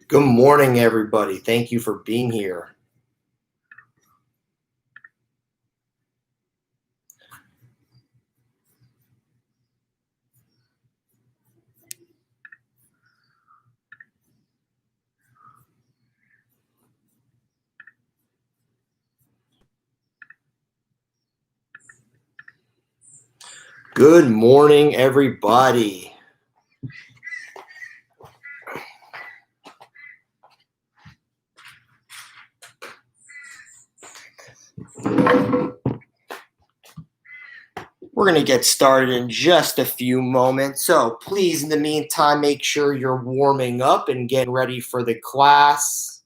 Good morning, everybody. Thank you for being here. Good morning, everybody. We're going to get started in just a few moments. So please, in the meantime, make sure you're warming up and getting ready for the class.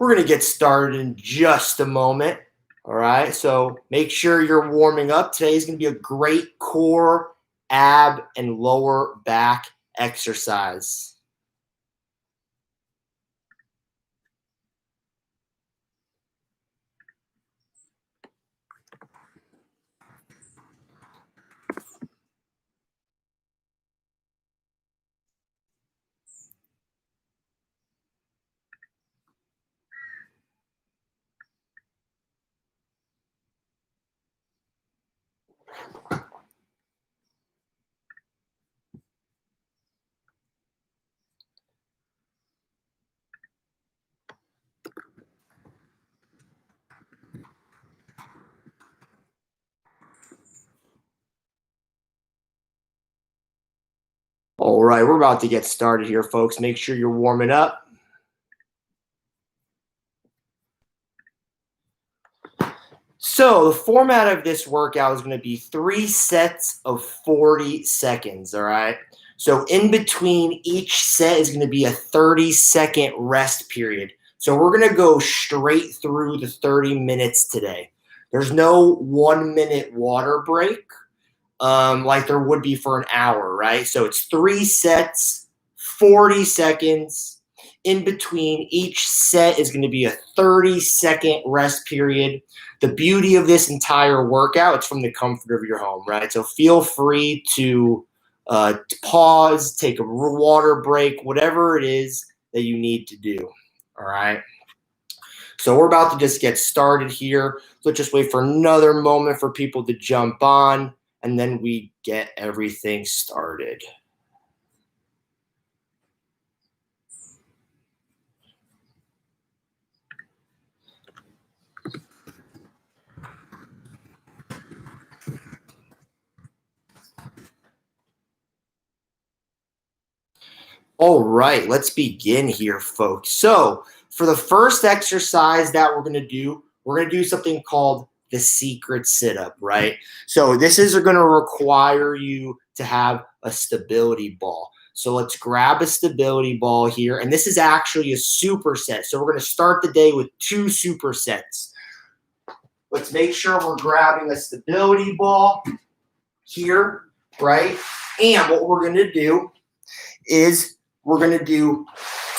We're going to get started in just a moment. All right, so make sure you're warming up. Today is going to be a great core, ab, and lower back exercise. All right, we're about to get started here, folks. Make sure you're warming up. So the format of this workout is going to be 3 sets of 40 seconds, all right? So in between each set is going to be a 30-second rest period. So we're going to go straight through the 30 minutes today. There's no 1-minute water break like there would be for an hour, right? So it's 3 sets, 40 seconds. In between each set is going to be a 30-second rest period. The beauty of this entire workout, it's from the comfort of your home, right? So feel free to pause, take a water break, whatever it is that you need to do, all right? So we're about to just get started here. Let's just wait for another moment for people to jump on, and then we get everything started. All right, let's begin here, folks. So for the first exercise that we're going to do something called the secret sit-up, right? So this is going to require you to have a stability ball. So let's grab a stability ball here. And this is actually a superset. So we're going to start the day with 2 supersets. Let's make sure we're grabbing a stability ball here, right? And what we're going to do is we're going to do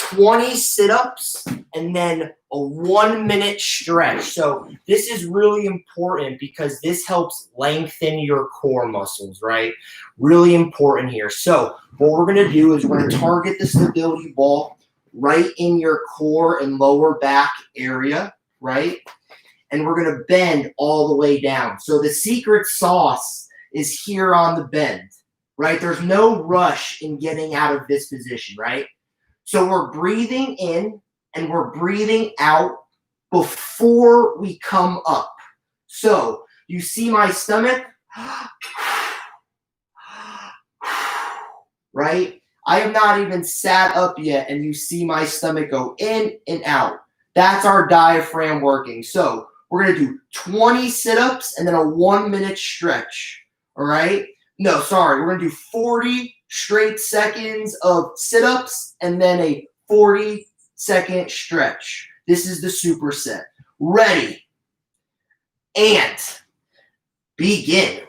20 sit-ups and then a 1-minute stretch. So this is really important because this helps lengthen your core muscles, right? Really important here. So what we're going to do is we're going to target the stability ball right in your core and lower back area, right? And we're going to bend all the way down. So the secret sauce is here on the bend, right? There's no rush in getting out of this position, right? So we're breathing in and we're breathing out before we come up. So you see my stomach, right? I have not even sat up yet, and you see my stomach go in and out. That's our diaphragm working. So we're going to do 20 sit-ups and then a 1-minute stretch, all right? No, sorry. We're going to do 40 straight seconds of sit-ups and then a 40-second stretch. This is the superset. Ready. And begin.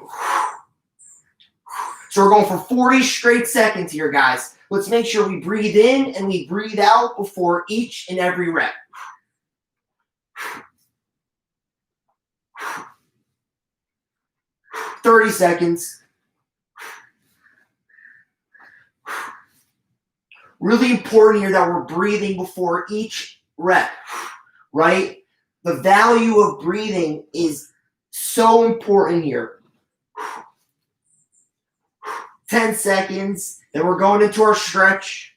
So we're going for 40 straight seconds here, guys. Let's make sure we breathe in and we breathe out before each and every rep. "30 seconds. Really important here that we're breathing before each rep, right? The value of breathing is so important here. 10 seconds. Then we're going into our stretch.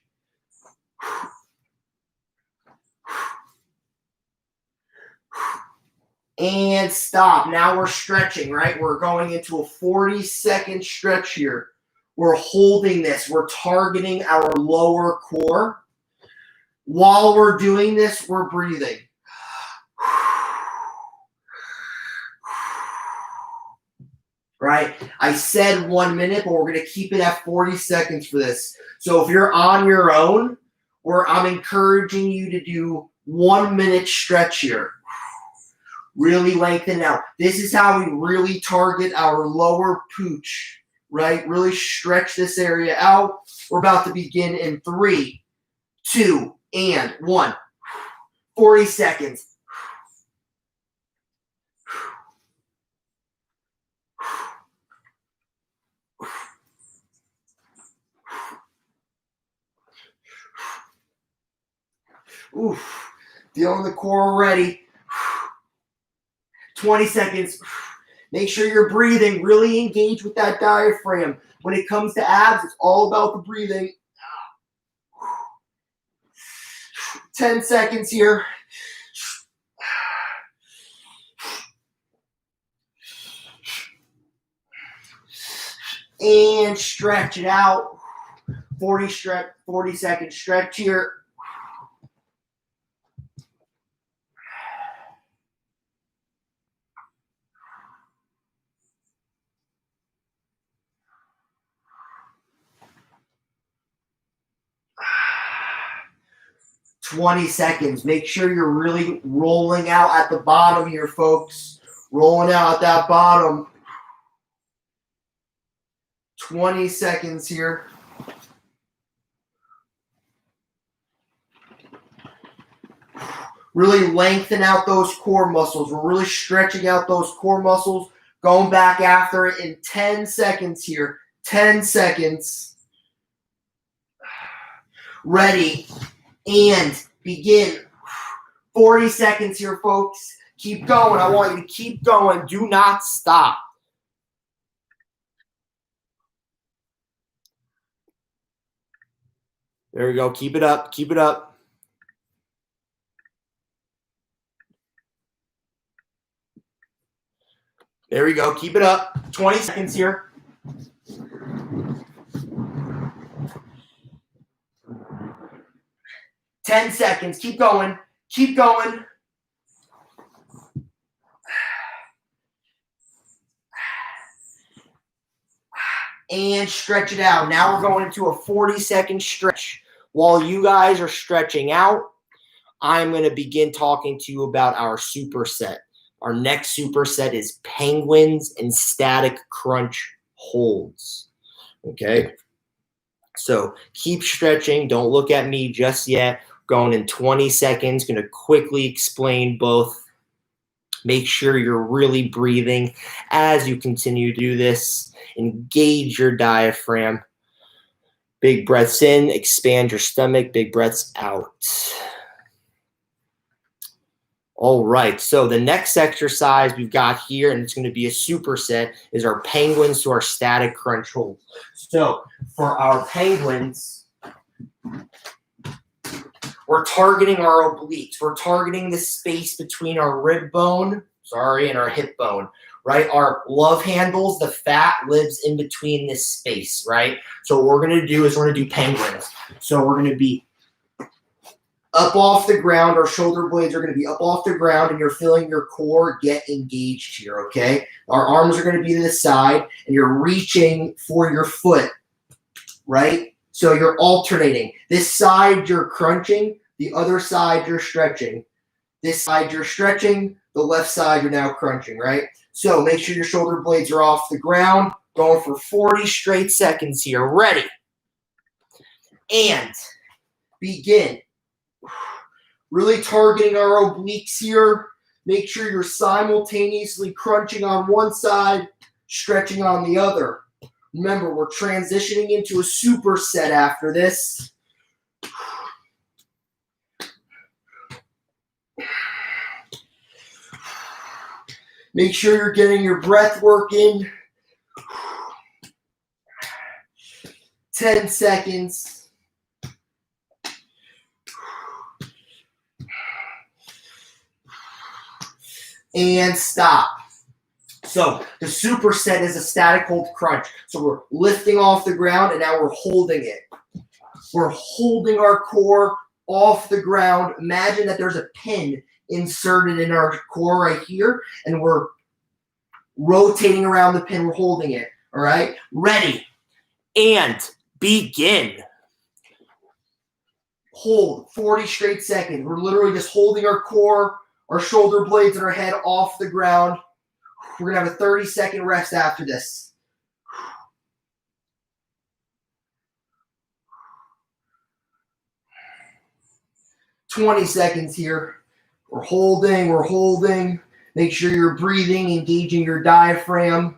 And stop. Now we're stretching, right? We're going into a 40-second stretch here. We're holding this. We're targeting our lower core. While we're doing this, we're breathing. Right? I said 1 minute, but we're going to keep it at 40 seconds for this. So if you're on your own, I'm encouraging you to do 1 minute stretch here. Really lengthen out. This is how we really target our lower pooch, right? Really stretch this area out. We're about to begin in 3, 2, and 1. 40 seconds. Oof. Feeling the core already. 20 seconds. Make sure you're breathing. Really engage with that diaphragm. When it comes to abs, it's all about the breathing. 10 seconds here. And stretch it out. 40-second stretch here. "20 seconds. Make sure you're really rolling out at the bottom here, folks. Rolling out at that bottom. 20 seconds here. Really lengthen out those core muscles. We're really stretching out those core muscles. Going back after it in 10 seconds here. 10 seconds. Ready. And begin. 40 seconds here, folks. Keep going. I want you to keep going. Do not stop. There we go. Keep it up. Keep it up. There we go. Keep it up. 20 seconds here. Ten seconds. Keep going. Keep going. And stretch it out. Now we're going into a 40-second stretch. While you guys are stretching out, I'm going to begin talking to you about our superset. Our next superset is penguins and static crunch holds. Okay? So keep stretching. Don't look at me just yet. Going in 20 seconds. Going to quickly explain both. Make sure you're really breathing as you continue to do this. Engage your diaphragm. Big breaths in. Expand your stomach. Big breaths out. All right, so the next exercise we've got here, and it's going to be a superset, is our penguins to our static crunch hold. So for our penguins, we're targeting our obliques. We're targeting the space between our rib bone, and our hip bone, right? Our love handles, the fat lives in between this space, right? So what we're going to do is we're going to do penguins. So we're going to be up off the ground. Our shoulder blades are going to be up off the ground, and you're feeling your core get engaged here, okay? Our arms are going to be to the side, and you're reaching for your foot, right? So you're alternating. This side you're crunching, the other side you're stretching. This side you're stretching, the left side you're now crunching, right? So make sure your shoulder blades are off the ground. Going for 40 straight seconds here. Ready. And begin. Really targeting our obliques here. Make sure you're simultaneously crunching on one side, stretching on the other. Remember, we're transitioning into a superset after this. Make sure you're getting your breath work in. 10 seconds. And stop. So the superset is a static hold crunch. So we're lifting off the ground, and now we're holding it. We're holding our core off the ground. Imagine that there's a pin inserted in our core right here, and we're rotating around the pin. We're holding it. All right? Ready. And begin. Hold 40 straight seconds. We're literally just holding our core, our shoulder blades, and our head off the ground. We're going to have a 30-second rest after this. "20 seconds here. We're holding. Make sure you're breathing, engaging your diaphragm.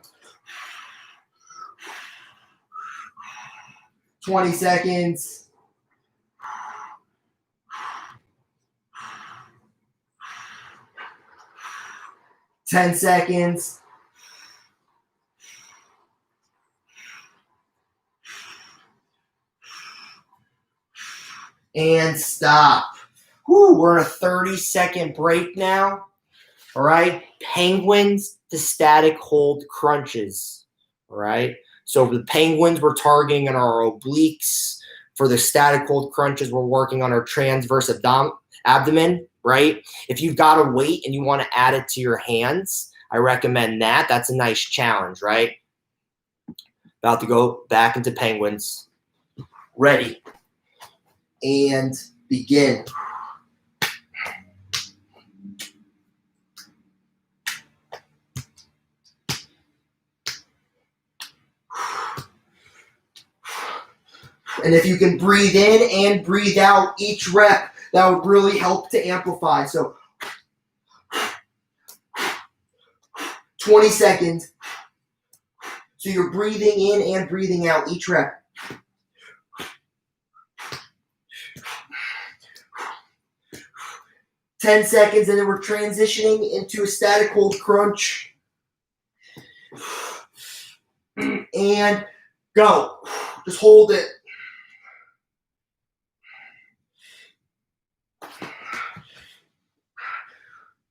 20 seconds. 10 seconds. And stop. Whew, we're in a 30-second break now. All right. Penguins to static hold crunches. All right. So for the penguins, we're targeting on our obliques. For the static hold crunches, we're working on our transverse abdomen, right? If you've got a weight and you want to add it to your hands, I recommend that. That's a nice challenge, right? About to go back into penguins. Ready. And begin. And if you can breathe in and breathe out each rep, that would really help to amplify. So 20 seconds. So you're breathing in and breathing out each rep. "10 seconds, and then we're transitioning into a static hold crunch. And go. Just hold it.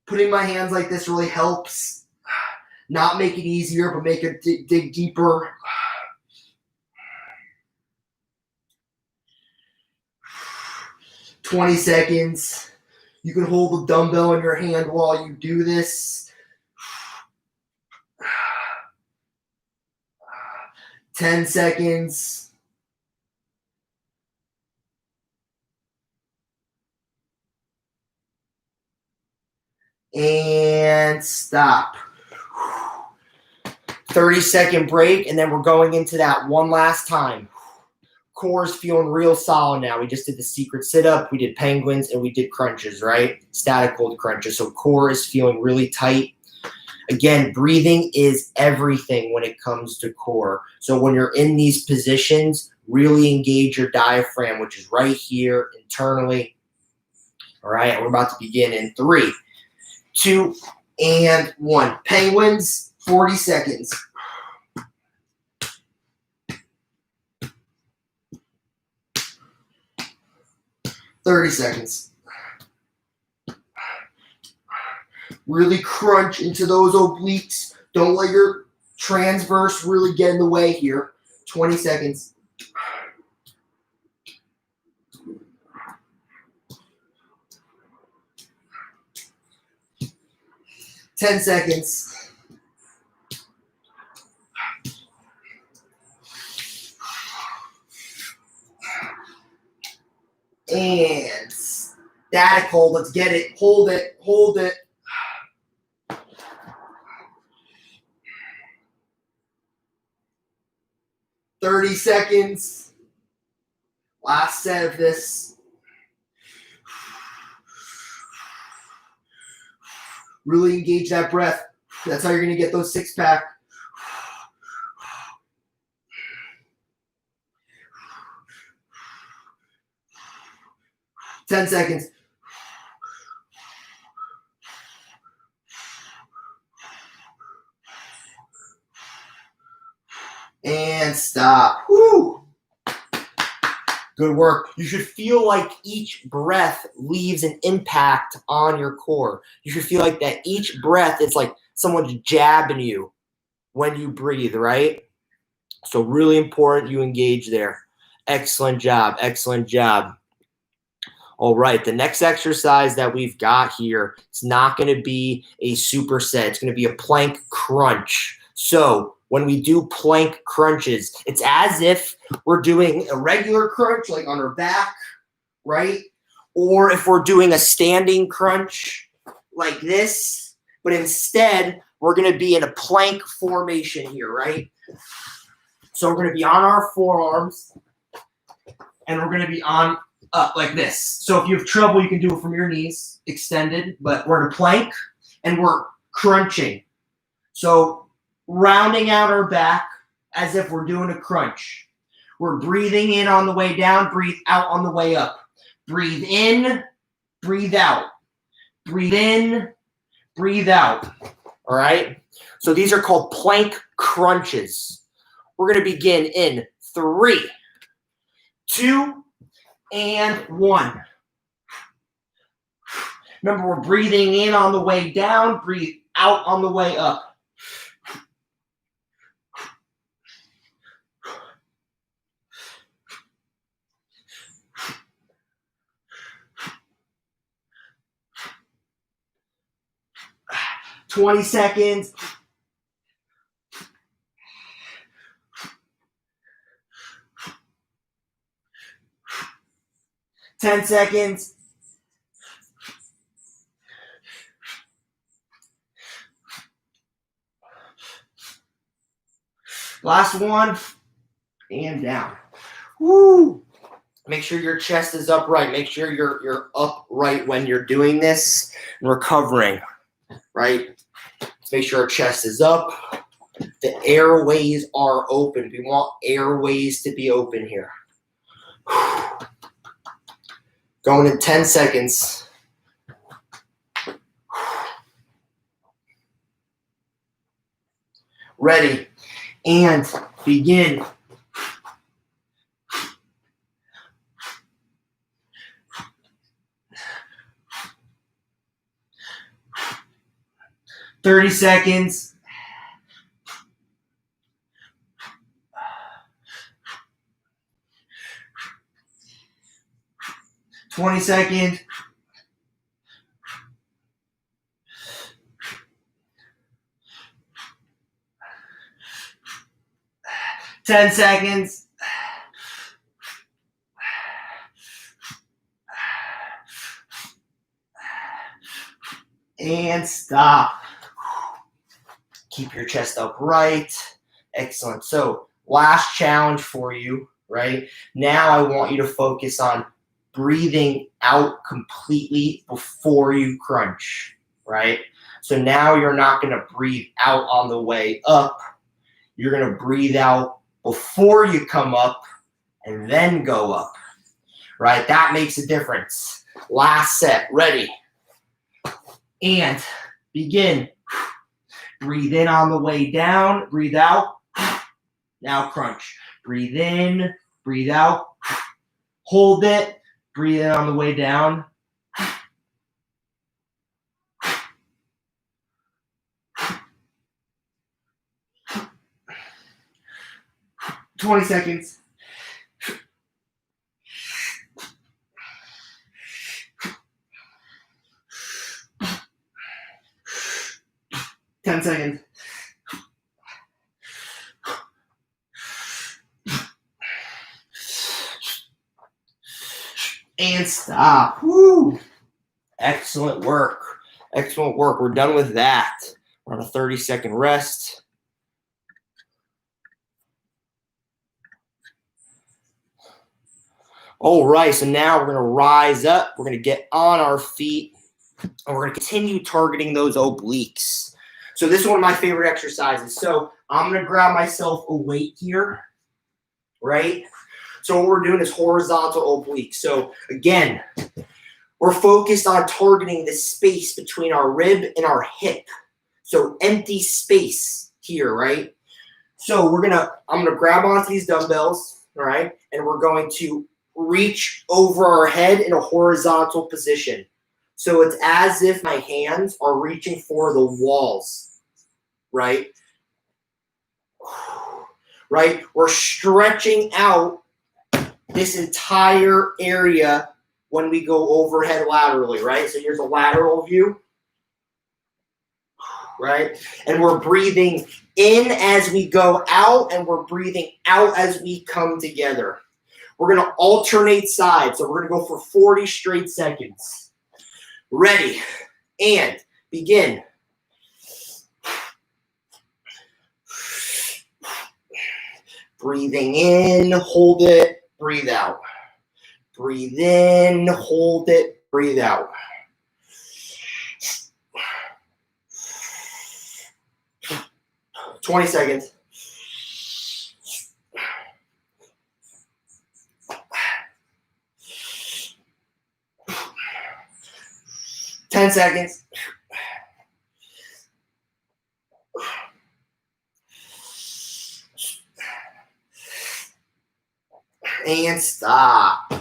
Putting my hands like this really helps. Not make it easier, but make it dig deeper. "20 seconds. You can hold the dumbbell in your hand while you do this. 10 seconds. And stop. 30-second break, and then we're going into that one last time. Core is feeling real solid now. We just did the secret sit-up, we did penguins, and we did crunches, right? Static hold crunches. So core is feeling really tight. Again, breathing is everything when it comes to core. So when you're in these positions, really engage your diaphragm, which is right here internally. All right, we're about to begin in 3, 2, and 1. Penguins, 40 seconds. $30 seconds. Really crunch into those obliques. Don't let your transverse really get in the way here. 20 seconds. $10 seconds. And static hold. Let's get it. Hold it. Hold it. $30 seconds. Last set of this. Really engage that breath. That's how you're going to get those 6-pack. $10 seconds. And stop. Woo! Good work. You should feel like each breath leaves an impact on your core. You should feel like that each breath is like someone's jabbing you when you breathe, right? So really important you engage there. Excellent job. Excellent job. All right, the next exercise that we've got here, it's not going to be a superset. It's going to be a plank crunch. So when we do plank crunches, it's as if we're doing a regular crunch, like on our back, right? Or if we're doing a standing crunch like this, but instead we're going to be in a plank formation here, right? So we're going to be on our forearms, and we're going to be on up like this. So if you have trouble, you can do it from your knees extended, but we're in a plank and we're crunching. So rounding out our back as if we're doing a crunch. We're breathing in on the way down, breathe out on the way up. Breathe in, breathe out. Breathe in, breathe out. All right? So these are called plank crunches. We're going to begin in 3, 2, and 1. Remember, we're breathing in on the way down, breathe out on the way up. $20 seconds. $10 seconds. Last one. And down. Woo! Make sure your chest is upright. Make sure you're upright when you're doing this and recovering, right? Let's make sure our chest is up. The airways are open. We want airways to be open here. Going in 10 seconds. Ready. And begin. $30 seconds. $20 seconds. $10 seconds. And stop. Keep your chest upright. Excellent. So last challenge for you, right? Now I want you to focus on breathing out completely before you crunch, right? So now you're not going to breathe out on the way up. You're going to breathe out before you come up and then go up, right? That makes a difference. Last set. Ready. And Begin. Breathe in on the way down. Breathe out. Now crunch. Breathe in. Breathe out. Hold it. Breathe in on the way down. 20 seconds. Ten seconds. And stop. Woo. Excellent work. Excellent work. We're done with that. We're on a 30-second rest. All right, so now we're going to rise up. We're going to get on our feet, and we're going to continue targeting those obliques. So this is one of my favorite exercises. So I'm going to grab myself a weight here, right? So what we're doing is horizontal obliques. So again, we're focused on targeting the space between our rib and our hip. So empty space here, right? So I'm gonna grab onto these dumbbells, all right? And we're going to reach over our head in a horizontal position. So it's as if my hands are reaching for the walls, right? Right? We're stretching out this entire area when we go overhead laterally, right? So here's a lateral view, right? And we're breathing in as we go out, and we're breathing out as we come together. We're going to alternate sides. So we're going to go for 40 straight seconds. Ready, and begin. Breathing in, hold it, breathe out. Breathe in, hold it, breathe out. "20 seconds. "10 seconds. And stop.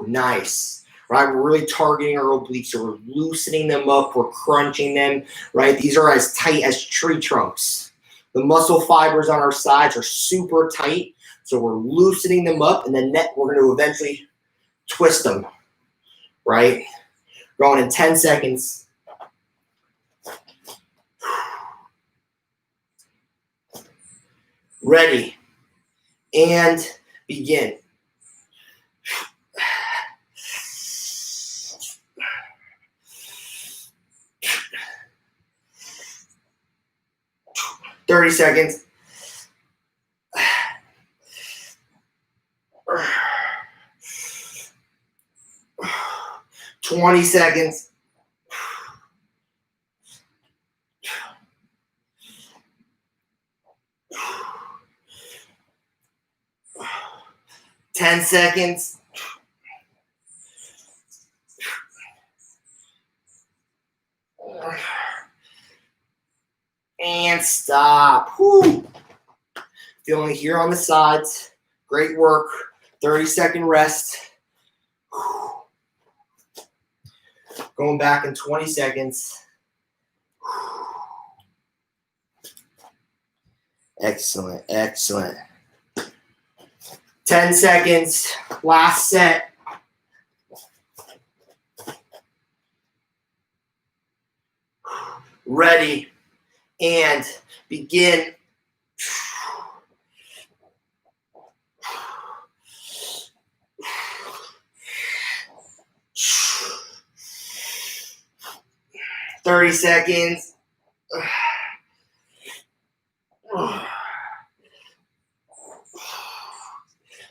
Nice. Right, we're really targeting our obliques, so we're loosening them up, we're crunching them, right? These are as tight as tree trunks. The muscle fibers on our sides are super tight, so we're loosening them up, and then we're going to eventually twist them, right? Going in 10 seconds. Ready, and begin. "30 seconds. 20 seconds. 10 seconds. And stop. Whew. Feeling here on the sides. Great work. 30-second rest. Whew. Going back in 20 seconds. Excellent, excellent. 10 seconds. Last set. Ready, and begin. "30 seconds.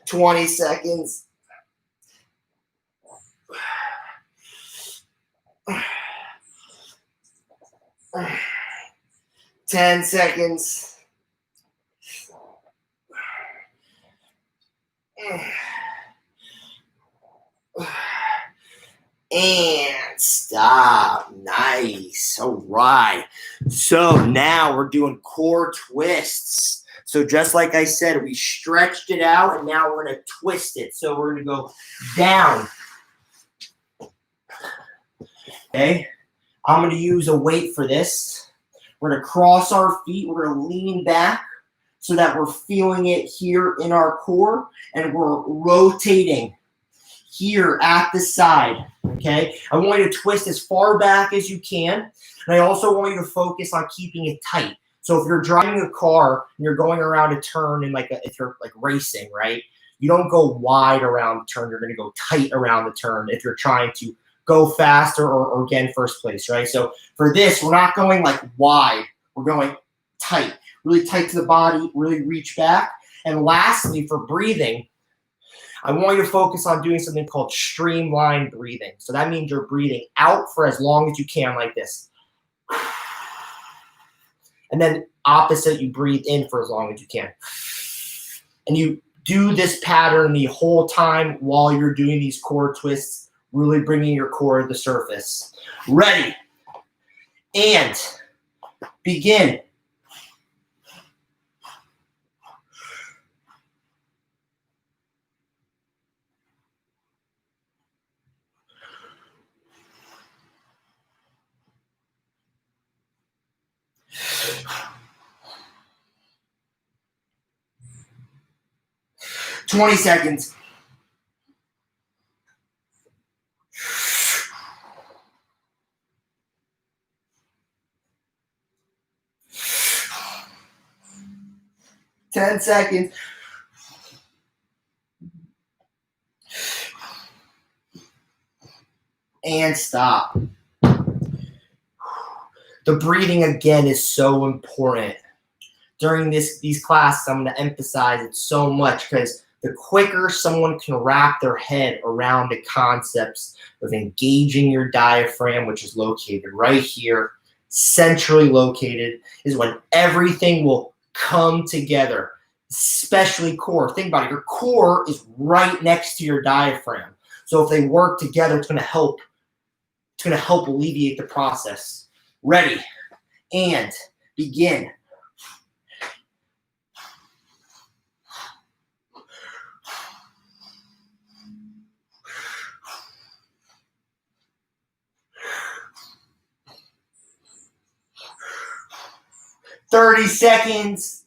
20 seconds. 10 seconds. And stop. Nice. Nice. All right. So now we're doing core twists. So just like I said, we stretched it out and now we're going to twist it. So we're going to go down. Okay. I'm going to use a weight for this. We're going to cross our feet. We're going to lean back so that we're feeling it here in our core, and we're rotating here at the side, okay? I want you to twist as far back as you can, and I also want you to focus on keeping it tight. So if you're driving a car and you're going around a turn and if you're like racing, right? You don't go wide around the turn. You're going to go tight around the turn if you're trying to go faster or get in first place, right? So for this, we're not going like wide. We're going tight. Really tight to the body, really reach back. And lastly, for breathing, I want you to focus on doing something called streamlined breathing. So that means you're breathing out for as long as you can like this. And then opposite, you breathe in for as long as you can. And you do this pattern the whole time while you're doing these core twists, really bringing your core to the surface. Ready. And begin. "20 seconds. "10 seconds. And stop. The breathing, again, is so important. During these classes, I'm going to emphasize it so much because the quicker someone can wrap their head around the concepts of engaging your diaphragm, which is located right here, centrally located, is when everything will come together, especially core. Think about it. Your core is right next to your diaphragm. So if they work together, it's going to help. It's going to help alleviate the process. Ready. And begin. "30 seconds.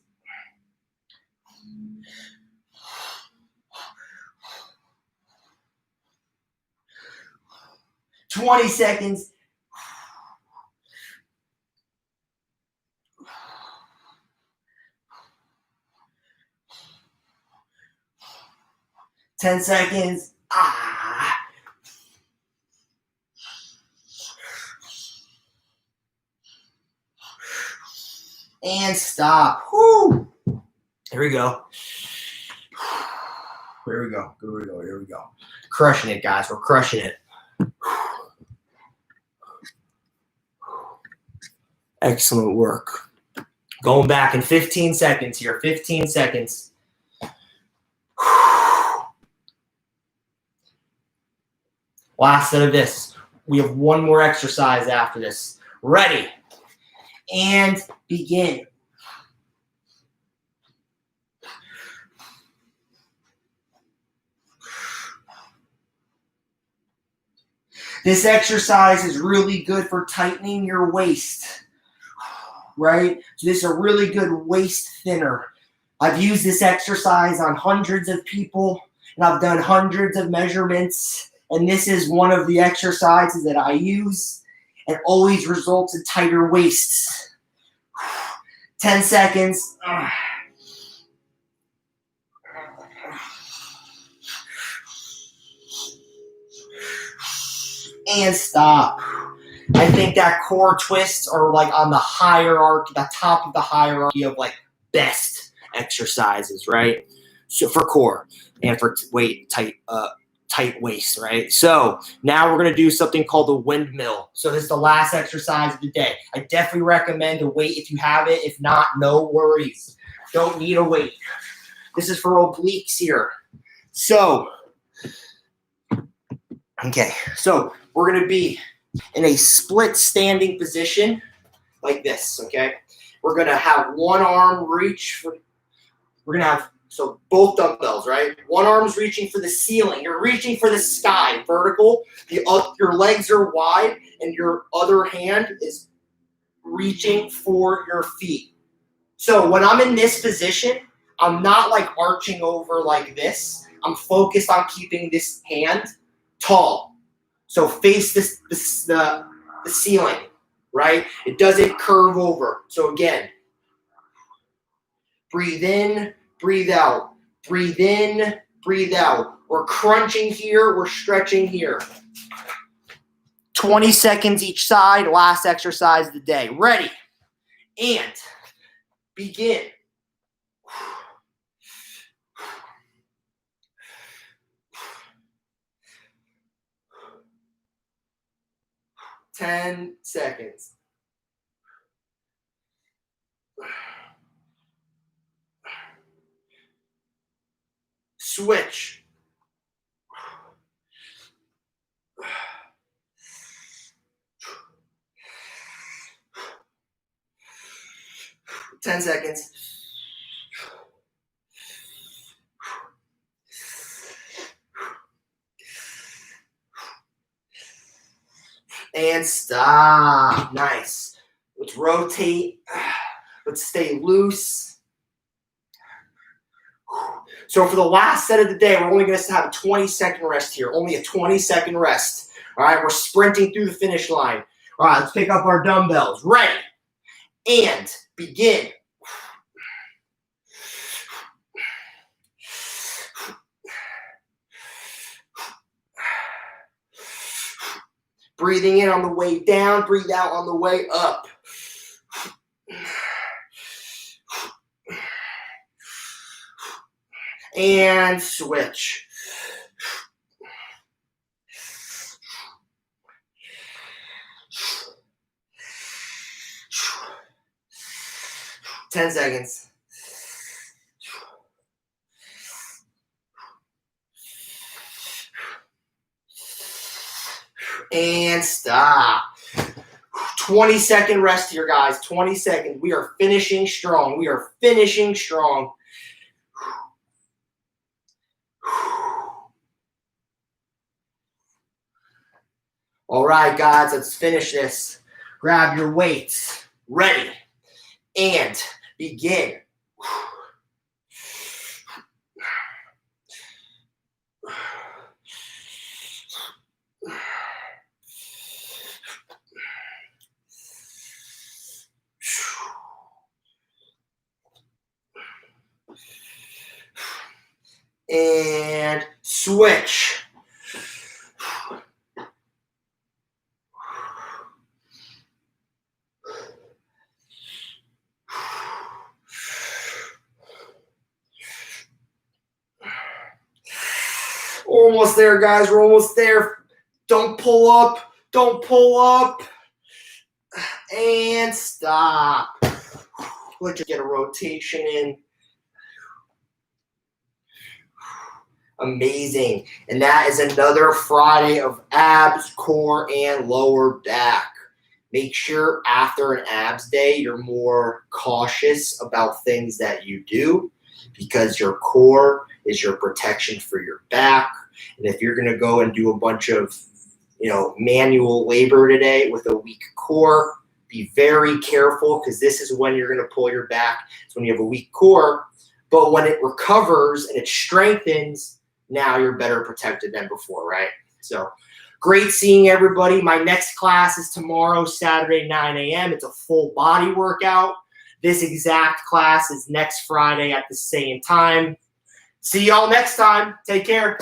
"20 seconds. "10 seconds. And stop. Woo. Here we go. Here we go. Here we go. Here we go. Crushing it, guys. We're crushing it. Excellent work. Going back in 15 seconds here. 15 seconds. Last set of this. We have one more exercise after this. Ready. And begin. This exercise is really good for tightening your waist, right? So this is a really good waist thinner. I've used this exercise on hundreds of people, and I've done hundreds of measurements, and this is one of the exercises that I use and always results in tighter waists. 10 seconds. And stop. I think that core twists are like on the hierarchy, the top of the hierarchy of like best exercises, right? So for core and for tight waist, right? So now we're going to do something called the windmill. So this is the last exercise of the day. I definitely recommend a weight if you have it. If not, no worries. Don't need a weight. This is for obliques here. So, okay. So we're going to be in a split standing position like this, okay? We're going to have one arm reach for, we're going to have, so both dumbbells, right? One arm's reaching for the ceiling. You're reaching for the sky, vertical. Your legs are wide, and your other hand is reaching for your feet. So when I'm in this position, I'm not like arching over like this. I'm focused on keeping this hand tall. So face the ceiling, right? It doesn't curve over. So again, breathe in, breathe out. Breathe in, breathe out. We're crunching here, we're stretching here. 20 seconds each side, last exercise of the day. Ready, and begin. 10 seconds. Switch. Ten seconds. And stop. Nice. Let's rotate. Let's stay loose. So for the last set of the day, we're only going to have a 20-second rest here. Only a 20-second rest. All right, we're sprinting through the finish line. All right, let's pick up our dumbbells. Ready. And begin. Breathing in on the way down, breathe out on the way up. And switch. Ten seconds. And stop. 20-second rest here, guys. 20 seconds. We are finishing strong. We are finishing strong. All right, guys, let's finish this. Grab your weights. Ready. And begin. And switch. Almost there, guys. We're almost there. Don't pull up. Don't pull up. And stop. Let's just get a rotation in. Amazing. And that is another Friday of abs, core, and lower back. Make sure after an abs day, you're more cautious about things that you do because your core is your protection for your back. And if you're going to go and do a bunch of, manual labor today with a weak core, be very careful because this is when you're going to pull your back. It's when you have a weak core. But when it recovers and it strengthens, now you're better protected than before, right? So great seeing everybody. My next class is tomorrow, Saturday, 9 a.m. It's a full body workout. This exact class is next Friday at the same time. See y'all next time. Take care.